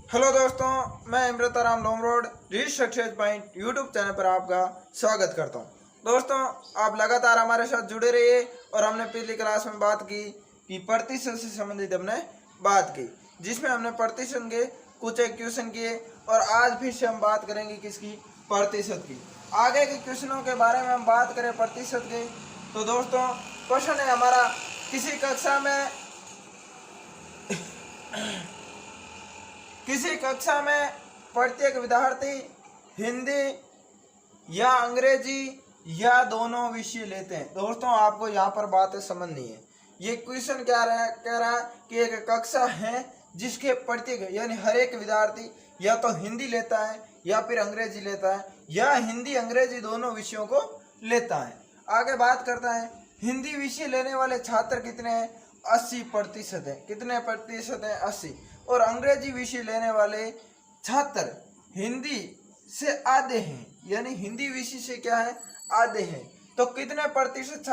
Hello दोस्तों, मैं Imrat Ram Lomrod reach success point YouTube channel पर आपका स्वागत करता हूं। दोस्तों, आप लगातार हमारे साथ जुड़े रहिए। और हमने पिछली क्लास में बात की कि प्रतिशत से संबंधित हमने बात की, जिसमें हमने प्रतिशत के कुछ एक क्वेश्चन किए। और आज फिर से हम बात करेंगे किसकी, प्रतिशत की। आगे के क्वेश्चनों के बारे में हम बात करें प्रतिशत के, तो दोस्तों क्वेश्चन है हमारा, किसी कक्षा में प्रत्येक विद्यार्थी हिंदी या अंग्रेजी या दोनों विषय लेते हैं। दोस्तों, आपको यहाँ पर बातें समझनी है। ये क्वेश्चन क्या कह रहा है कि एक कक्षा है जिसके प्रत्येक यानी हर एक विद्यार्थी या तो हिंदी लेता है या फिर अंग्रेजी लेता है, या हिंदी अंग्रेजी दोनों विषयों को लेता है। आगे बात करता है, हिंदी विषय लेने वाले छात्र कितने हैं? 80% है। कितने प्रतिशत है? 80। और अंग्रेजी विषय लेने वाले छात्र हिंदी से आधे हैं, यानी हिंदी विषय से क्या है? आधे हैं। तो कितने प्रतिशत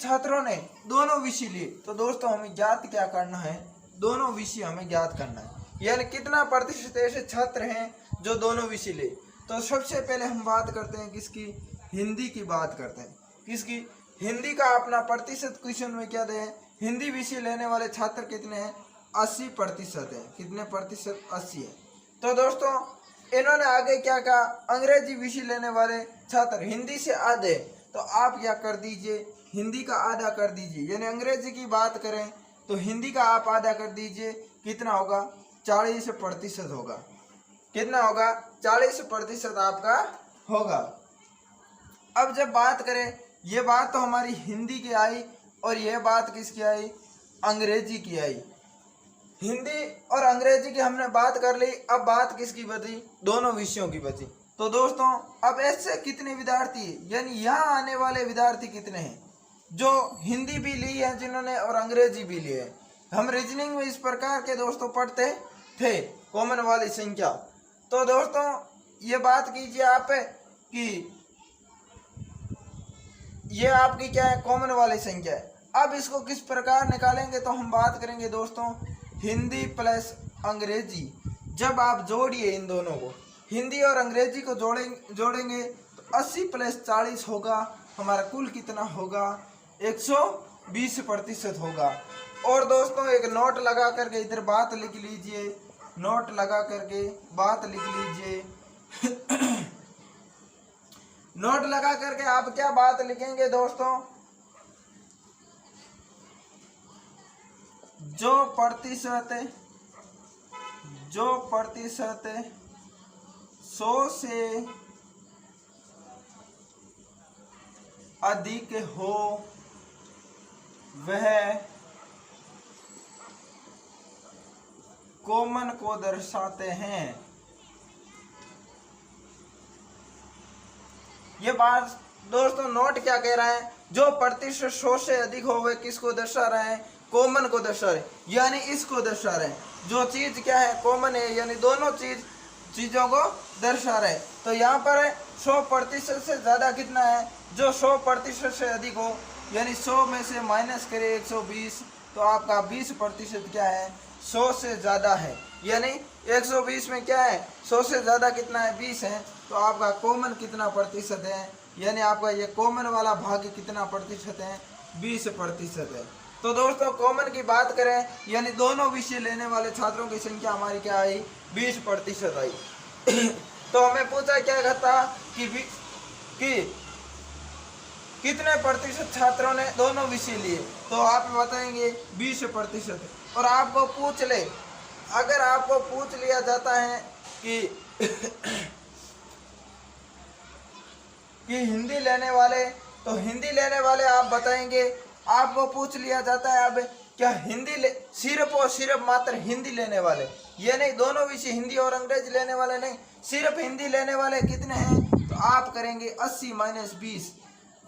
छात्रों ने दोनों विषय लिए? तो दोस्तों हमें ज्ञात क्या करना है? दोनों विषय हमें ज्ञात करना है, यानी कितना प्रतिशत ऐसे छात्र हैं जो दोनों विषय ले। तो सबसे पहले हम बात करते हैं किसकी? हिंदी की बात करते हैं। किसकी? हिंदी का अपना प्रतिशत क्वेश्चन में क्या दे? हिंदी विषय लेने वाले छात्र कितने हैं? 80% है। कितने प्रतिशत? 80 है। तो दोस्तों इन्होंने आगे क्या कहा? अंग्रेजी विषय लेने वाले छात्र हिंदी से आधे। तो आप क्या कर दीजिए? हिंदी का आधा कर दीजिए, यानी अंग्रेजी की बात करें तो हिंदी का आप आधा कर दीजिए। कितना होगा? 40% होगा। कितना होगा? 40% आपका होगा। अब जब बात करें, ये बात तो हमारी हिंदी की आई और यह बात किसकी आई? अंग्रेजी की आई। हिंदी और अंग्रेजी की हमने बात कर ली। अब बात किसकी बची? दोनों विषयों की बची। तो दोस्तों अब ऐसे कितने विद्यार्थी, यानी यहाँ आने वाले विद्यार्थी कितने हैं जो हिंदी भी ली है जिन्होंने, और अंग्रेजी भी ली है? हम रीजनिंग में इस प्रकार के दोस्तों पढ़ते थे, कॉमन वाली संख्या। तो दोस्तों ये बात कीजिए आप कि ये आपकी क्या है? कॉमन वाली संख्या है। अब इसको किस प्रकार निकालेंगे? तो हम बात करेंगे दोस्तों हिंदी प्लस अंग्रेजी। जब आप जोड़िए इन दोनों को, हिंदी और अंग्रेजी को जोड़ेंगे तो 80 + 40 होगा। हमारा कुल कितना होगा? 120% होगा। और दोस्तों एक नोट लगा करके इधर बात लिख लीजिए। नोट लगा करके बात लिख लीजिए। नोट लगा करके आप क्या बात लिखेंगे दोस्तों? जो प्रतिशत 100 से अधिक हो वह कॉमन को दर्शाते हैं। ये बात दोस्तों नोट क्या कह रहा है? जो प्रतिशत 100 से अधिक हो वह किसको दर्शा रहे हैं? कॉमन को दर्शा रहे, यानी इसको दर्शा रहे। जो चीज क्या है? कॉमन है, यानी दोनों चीजों को दर्शा रहे। तो यहाँ पर 100% से ज्यादा कितना है? जो 100% से अधिक हो, यानी 100 में से माइनस करें 120, तो आपका 20% क्या है? 100 से ज्यादा है। यानी 120 में क्या है? 100 से ज्यादा कितना है? 20 है। तो आपका कॉमन कितना प्रतिशत है? यानी आपका ये कॉमन वाला भाग कितना प्रतिशत है? 20% है। तो दोस्तों कॉमन की बात करें, यानी दोनों विषय लेने वाले छात्रों की संख्या हमारी क्या आई? 20% आई। तो हमें पूछा क्या था कि कितने प्रतिशत छात्रों ने दोनों विषय लिए? तो आप बताएंगे 20%। और आपको पूछ ले, अगर आपको पूछ लिया जाता है कि हिंदी लेने वाले, तो हिंदी लेने वाले आप बताएंगे। आपको पूछ लिया जाता है अब क्या सिर्फ और सिर्फ मात्र हिंदी लेने वाले, ये नहीं दोनों विषय हिंदी और अंग्रेजी लेने वाले नहीं, सिर्फ हिंदी लेने वाले कितने हैं? तो आप करेंगे 80 - 20,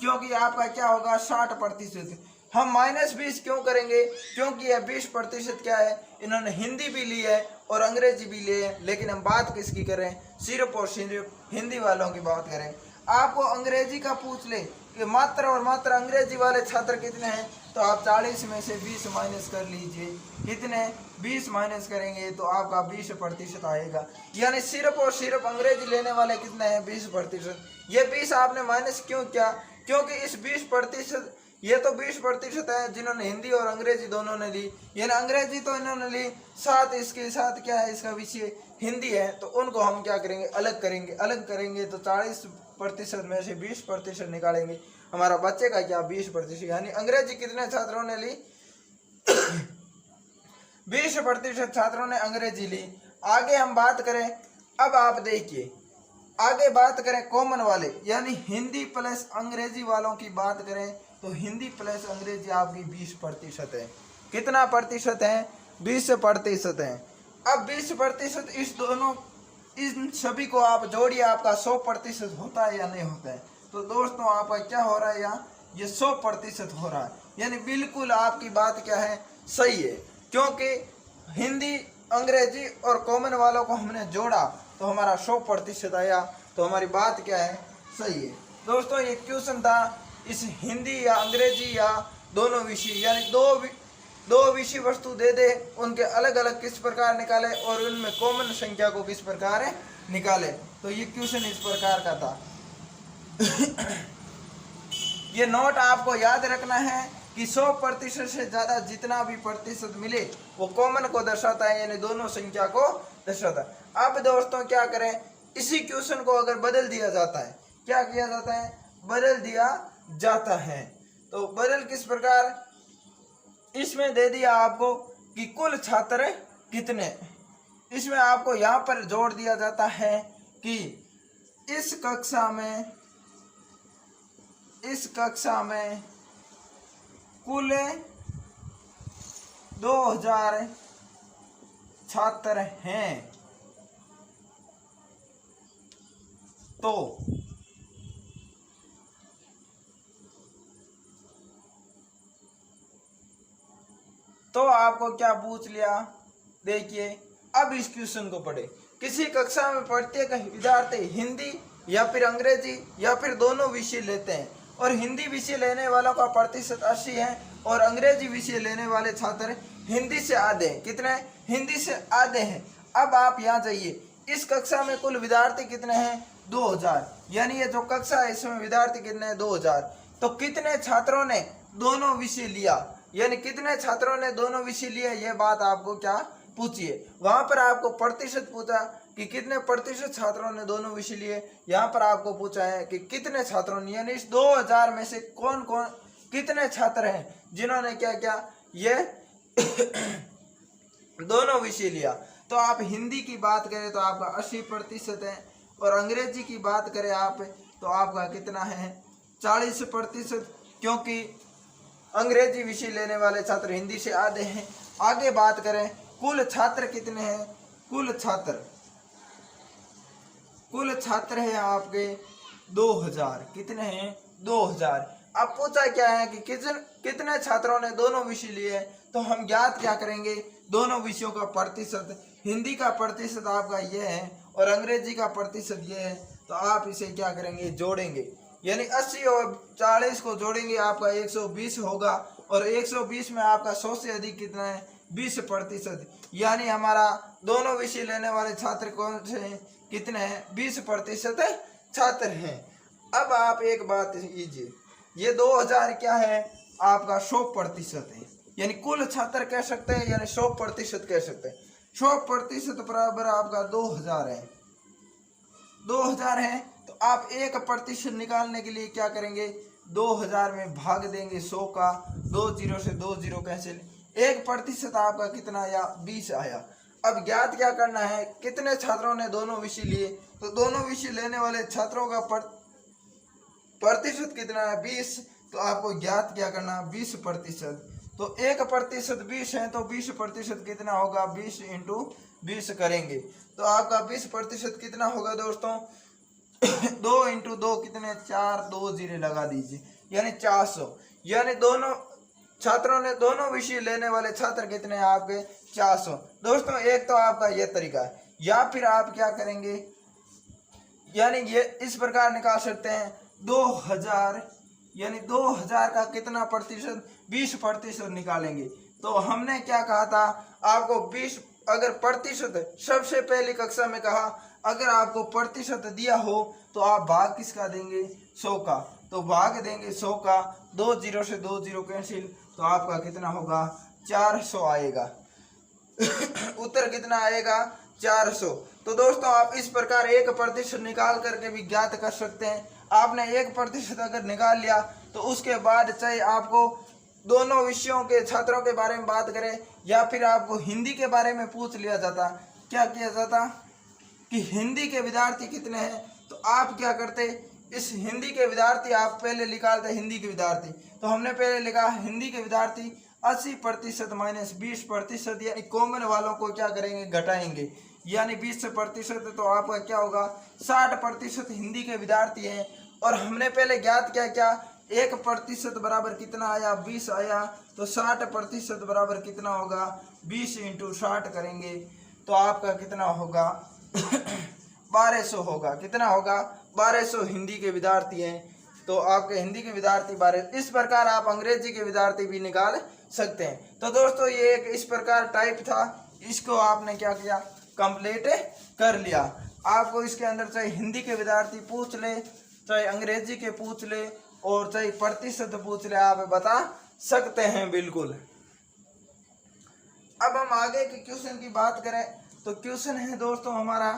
क्योंकि आपका क्या होगा? 60%। हम -20 क्यों करेंगे? क्योंकि यह 20% क्या है? इन्होंने हिंदी भी ली है और अंग्रेजी भी ली है। लेकिन हम बात किसकी करें? सिर्फ और सिर्फ हिंदी वालों की बात करें। आपको अंग्रेजी का पूछ ले कि मात्र और मात्र अंग्रेजी वाले छात्र कितने हैं, तो आप 40 में से 20 माइनस कर लीजिए। कितने, 20 माइनस करेंगे तो आपका 20% आएगा। यानी सिर्फ और सिर्फ अंग्रेजी लेने वाले कितने हैं, 20%। ये 20 आपने माइनस क्यों किया, क्योंकि इस 20%, ये तो 20% है जिन्होंने हिंदी और अंग्रेजी दोनों ने ली। यानी अंग्रेजी तो इन्होंने ली, साथ इसके साथ क्या है, इसका विषय हिंदी है, तो उनको हम क्या करेंगे, अलग करेंगे। अलग करेंगे तो 40% में से 20% निकालेंगे, हमारा बच्चेगा क्या, 20%। यानी अंग्रेजी कितने छात्रों ने ली, 20% छात्रों ने अंग्रेजी ली। आगे हम बात करें, अब आप देखिए आगे बात करें कॉमन वाले, यानी हिंदी प्लस अंग्रेजी वालों की बात करें, तो हिंदी प्लस अंग्रेजी आपकी 20% है। कितना प्रतिशत है, 20% है। अब 20% इस दोनों, इन सभी को आप जोड़िए, आपका 100% होता है या नहीं होता है। तो दोस्तों आपका क्या हो रहा है यहाँ, ये 100% हो रहा है। यानी बिल्कुल आपकी बात क्या है, सही है, क्योंकि हिंदी अंग्रेजी और कॉमन वालों को हमने जोड़ा तो हमारा 100% आया। तो हमारी बात क्या है, सही है। दोस्तों ये क्वेश्चन था, इस हिंदी या अंग्रेजी या दोनों विषय, यानी दो विषय वस्तु दे दे, उनके अलग अलग किस प्रकार निकाले और उनमें कॉमन संख्या को किस प्रकार निकाले। तो ये क्वेश्चन इस प्रकार का था। ये नोट आपको याद रखना है कि 100% से ज़्यादा जितना भी प्रतिशत मिले वो कॉमन को दर्शाता है, यानी दोनों संख्या को दर्शाता है। अब दोस्तों क्या करें, इसी क्वेश्चन को अगर बदल दिया जाता है, क्या किया जाता है, बदल दिया जाता है। तो बदल किस प्रकार, इसमें दे दिया आपको कि कुल छात्र कितने, इसमें आपको यहाँ पर जोड़ दिया जाता है कि इस कक्षा में कुल 2000 छात्र हैं, तो आपको क्या पूछ लिया। देखिए अब इस क्वेश्चन को पढ़े, किसी कक्षा में प्रत्येक विद्यार्थी हिंदी या फिर अंग्रेजी या फिर दोनों विषय लेते हैं और हिंदी विषय लेने वालों का प्रतिशत 80 है और अंग्रेजी विषय लेने वाले छात्र हिंदी से आधे हैं। कितने, हिंदी से आधे हैं। अब आप यहाँ जाइए, इस कक्षा में कुल विद्यार्थी कितने हैं, 2000। यानी ये जो कक्षा है इसमें विद्यार्थी कितने हैं, 2000। तो कितने छात्रों ने दोनों विषय लिया, यानी कितने छात्रों ने दोनों विषय लिए, ये बात आपको क्या पूछिए। वहां पर आपको प्रतिशत पूछा कि कितने प्रतिशत छात्रों ने दोनों विषय लिए, यहाँ पर आपको पूछा है कि कितने छात्रों ने, यानी इस 2000 में से कौन कौन कितने छात्र हैं जिन्होंने क्या क्या ये दोनों विषय लिया। तो आप हिंदी की बात करें तो आपका 80% है और अंग्रेजी की बात करें आप तो आपका कितना है, 40%, क्योंकि अंग्रेजी विषय लेने वाले छात्र हिंदी से आधे हैं। आगे बात करें कुल छात्र कितने हैं, कुल छात्र हैं आपके 2000। कितने हैं, 2000। अब पूछा क्या है कि कितने छात्रों ने दोनों विषय लिए, तो हम ज्ञात क्या करेंगे, दोनों विषयों का प्रतिशत। हिंदी का प्रतिशत आपका ये है और अंग्रेजी का प्रतिशत ये है, तो आप इसे क्या करेंगे, जोड़ेंगे। यानी 80 और 40 को जोड़ेंगे आपका 120 होगा और 120 में आपका 100 से अधिक कितना है, 20%। यानी हमारा दोनों विषय लेने वाले छात्र कौन से हैं, कितने हैं, 20% छात्र हैं। अब आप एक बात कीजिए, ये 2000 क्या है, आपका 100% है, यानी कुल छात्र कह सकते हैं, यानी 100% कह सकते हैं। 100% बराबर आपका 2000 है, 2000 है। तो आप 1% निकालने के लिए क्या करेंगे, 2000 में भाग देंगे 100 का, 2 0 से 2 0 कैंसिल, 1% आपका कितना आया, 20 आया। अब ज्ञात क्या करना है, कितने छात्रों ने दोनों विषय लिए, तो दोनों विषय लेने वाले छात्रों का प्रतिशत कितना है, 20। तो आपको ज्ञात क्या करना, 20%। तो 1% 20 है, तो 20% कितना होगा, 20 × 20 करेंगे तो आपका 20% कितना होगा दोस्तों, 2 × 2 कितने, 4, 2 0 लगा दीजिए, यानी 400। यानी दोनों छात्रों ने दोनों विषय लेने वाले छात्र कितने हैं आपके, 400। दोस्तों एक तो आपका यह तरीका है, या फिर आप क्या करेंगे, यानी ये इस प्रकार निकाल सकते हैं, 2000 यानी 2000 का कितना प्रतिशत, 20% निकालेंगे। तो हमने क्या कहा था आपको, 20 अगर प्रतिशत, सबसे पहली कक्षा में कहा अगर आपको प्रतिशत दिया हो तो आप भाग किसका देंगे, 100 का। तो भाग देंगे 100 का, 2 जीरो से 2 जीरो कैंसिल, तो आपका कितना होगा, 400 आएगा। उत्तर कितना आएगा, 400। तो दोस्तों आप इस प्रकार 1% निकाल करके भी ज्ञात कर सकते हैं। आपने 1% अगर निकाल लिया तो उसके बाद चाहे आपको दोनों विषयों के छात्रों के बारे में बात करें या फिर आपको हिंदी के बारे में पूछ लिया जाता, क्या किया जाता कि हिंदी के विद्यार्थी कितने हैं, तो आप क्या करते, इस हिंदी के विद्यार्थी आप पहले निकालते हिंदी के विद्यार्थी। तो हमने पहले लिखा हिंदी के विद्यार्थी 80% माइनस 20%, यानी कॉमन वालों को क्या करेंगे, घटाएंगे, यानी 20%, तो आपका क्या होगा, 60% हिंदी के विद्यार्थी हैं। और हमने पहले ज्ञात क्या 1% बराबर कितना आया, 20 आया, तो 60% बराबर कितना होगा, 20 × 60 करेंगे तो आपका कितना होगा 1200 होगा। कितना होगा, 1200 हिंदी के विद्यार्थी हैं। तो आपके हिंदी के विद्यार्थी 1200। इस प्रकार आप अंग्रेजी के विद्यार्थी भी निकाल सकते हैं। तो दोस्तों ये एक इस प्रकार टाइप था, इसको आपने क्या किया, कंप्लीट कर लिया। आपको इसके अंदर चाहे हिंदी के विद्यार्थी पूछ ले, चाहे अंग्रेजी के पूछ ले, और चाहे प्रतिशत पूछ ले, आप बता सकते हैं बिल्कुल। अब हम आगे के क्वेश्चन की बात करें तो क्वेश्चन है दोस्तों हमारा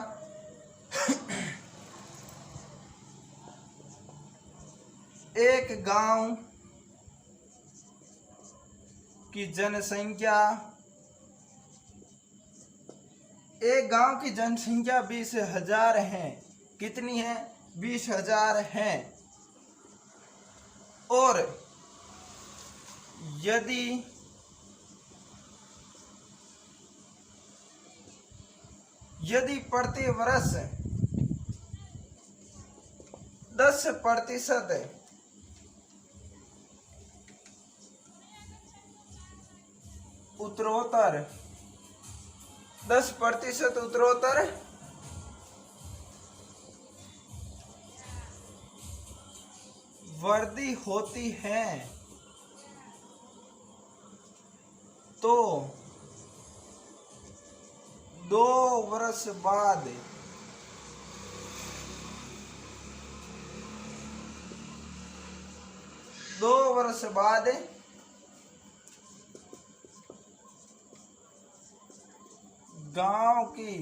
एक गांव की जनसंख्या, एक गांव की जनसंख्या 20,000 है। कितनी है, 20,000 है। और यदि प्रति वर्ष 10% उत्तरोत्तर 10% उत्तरोत्तर वृद्धि होती है तो 2 वर्ष बाद गांव की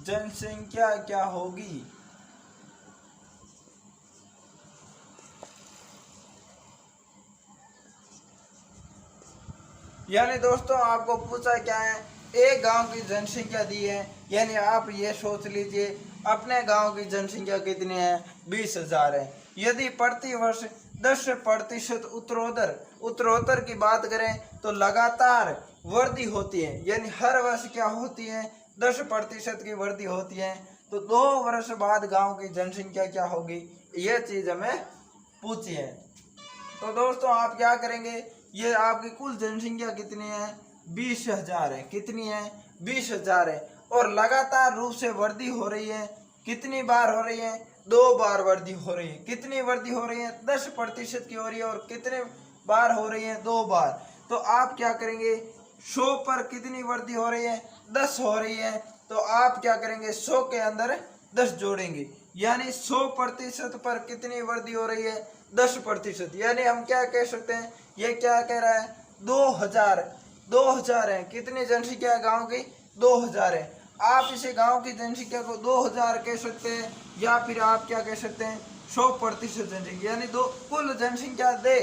जनसंख्या क्या होगी। यानी दोस्तों आपको पूछा क्या है, एक गांव की जनसंख्या दी है, यानी आप ये सोच लीजिए अपने गांव की जनसंख्या कितनी है, 20,000 है। यदि प्रति वर्ष 10% उत्तरोत्तर की बात करें तो लगातार वृद्धि होती है, यानी हर वर्ष क्या होती है, 10% की वृद्धि होती है, तो 2 वर्ष बाद गांव की जनसंख्या क्या होगी, ये चीज हमें पूछी है। तो दोस्तों आप क्या करेंगे, ये आपकी कुल जनसंख्या कितनी है, 20,000 है। कितनी है, 20,000 है। और लगातार रूप से वृद्धि हो रही है, कितनी बार हो रही है, 2 बार वृद्धि हो रही है। कितनी वृद्धि हो रही है, 10% की हो रही है। और कितने बार हो रही है, 2 बार। तो आप क्या करेंगे, 100 पर कितनी वृद्धि हो रही है, 10 हो रही है। तो आप क्या करेंगे, 100 के अंदर 10 जोड़ेंगे, यानी 100% पर कितनी वृद्धि हो रही है, 10%। यानी हम क्या कह सकते हैं, ये क्या कह रहा है, 2000 है। कितनी जनसंख्या है गांव की, 2000 है। आप इसे गांव की जनसंख्या को 2000 कह सकते हैं, या फिर आप क्या कह सकते हैं, 100% जनसंख्या, यानी कुल जनसंख्या दे,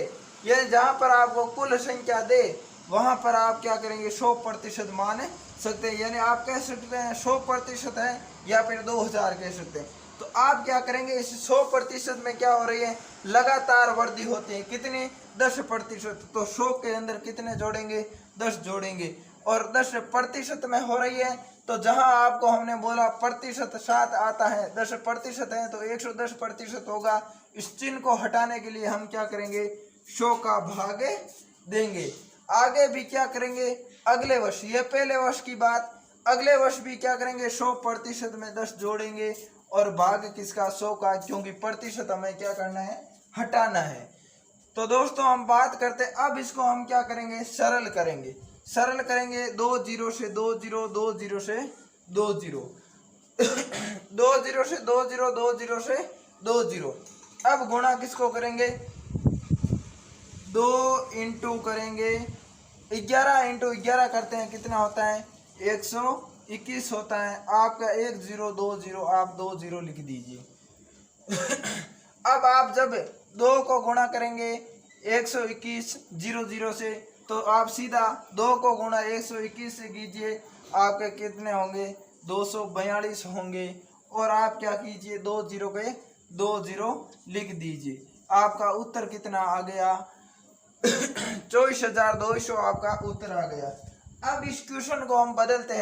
यानी जहां पर आपको कुल संख्या दे वहां पर आप क्या करेंगे, 100% मान सकते हैं। यानी आप कह सकते हैं 100% है, या फिर 2000 कह सकते हैं। तो आप क्या करेंगे, इस 100% में क्या हो रही है, लगातार वृद्धि होती है। कितनी, 10%। तो 100 के अंदर कितने जोड़ेंगे, 10 जोड़ेंगे। और 10% में हो रही है, तो जहां आपको हमने बोला प्रतिशत 7 आता है, 10% है, तो 110% होगा। इस चिन्ह को हटाने के लिए हम क्या करेंगे, 100 का भाग देंगे। आगे भी क्या करेंगे, अगले वर्ष, ये पहले वर्ष की बात, अगले वर्ष भी क्या करेंगे, 100% में 10 जोड़ेंगे और भाग किसका 100 का, क्योंकि प्रतिशत हमें क्या करना है, हटाना है। तो दोस्तों हम बात करते हैं, अब इसको हम क्या करेंगे, सरल करेंगे। सरल करेंगे 2 0 से 2 0, 2 0 से 2 0 2 0 से 2 0, 2 0 से 2 0। अब गुणा किसको करेंगे, 2 इंटू करेंगे 11 इंटू 11 करते हैं, कितना होता है, 121 होता है। आपका 1 0 2 0, आप 2 0 लिख दीजिए। अब आप जब 2 को गुणा करेंगे 121 0 0 से, तो आप सीधा 2 को गुणा 121 से कीजिए, आपके कितने होंगे, 242 होंगे। और आप क्या कीजिए, 2 0 के 2 0 लिख दीजिए। आपका उत्तर कितना आ गया, 24,200 आपका उत्तर आ गया। अब इस क्वेश्चन को हम बदलते हैं।